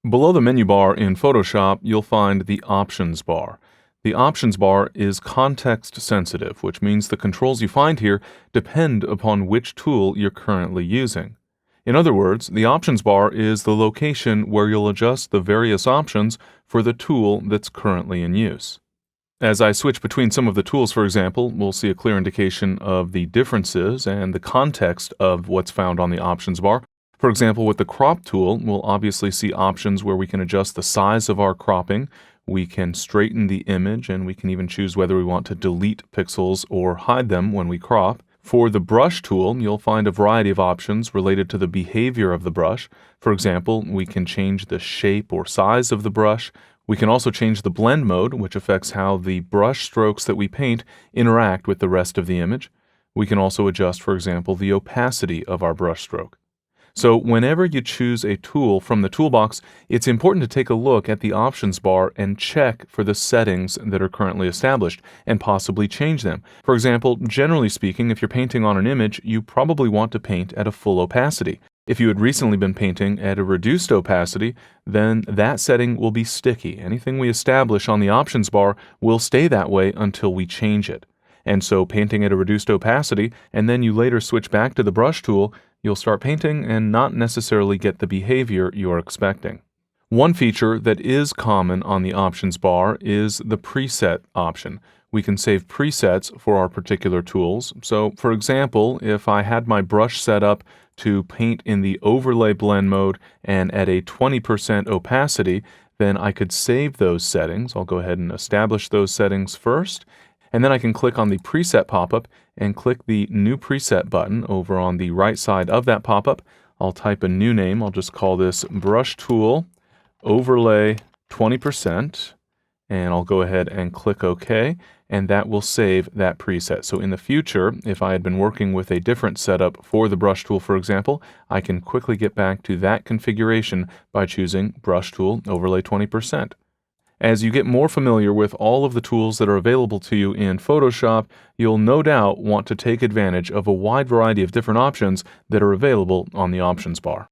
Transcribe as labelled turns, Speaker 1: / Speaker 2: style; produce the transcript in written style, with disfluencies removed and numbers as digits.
Speaker 1: Below the menu bar in Photoshop, you'll find the Options bar. The Options bar is context sensitive, which means the controls you find here depend upon which tool you're currently using. In other words, the Options bar is the location where you'll adjust the various options for the tool that's currently in use. As I switch between some of the tools, for example, we'll see a clear indication of the differences and the context of what's found on the Options bar. For example, with the Crop tool, we'll obviously see options where we can adjust the size of our cropping, we can straighten the image, and we can even choose whether we want to delete pixels or hide them when we crop. For the Brush tool, you'll find a variety of options related to the behavior of the brush. For example, we can change the shape or size of the brush. We can also change the blend mode, which affects how the brush strokes that we paint interact with the rest of the image. We can also adjust, for example, the opacity of our brush stroke. So whenever you choose a tool from the toolbox, it's important to take a look at the Options bar and check for the settings that are currently established and possibly change them. For example, generally speaking, if you're painting on an image, you probably want to paint at a full opacity. If you had recently been painting at a reduced opacity, then that setting will be sticky. Anything we establish on the Options bar will stay that way until we change it. And so painting at a reduced opacity, and then you later switch back to the Brush tool, you'll start painting and not necessarily get the behavior you're expecting. One feature that is common on the Options bar is the Preset option. We can save presets for our particular tools. So, for example, if I had my brush set up to paint in the Overlay blend mode and at a 20% opacity, then I could save those settings. I'll go ahead and establish those settings first. And then I can click on the Preset pop-up and click the New Preset button over on the right side of that pop-up. I'll type a new name. I'll just call this Brush Tool Overlay 20%, and I'll go ahead and click OK, and that will save that preset. So in the future, if I had been working with a different setup for the Brush Tool, for example, I can quickly get back to that configuration by choosing Brush Tool Overlay 20%. As you get more familiar with all of the tools that are available to you in Photoshop, you'll no doubt want to take advantage of a wide variety of different options that are available on the Options bar.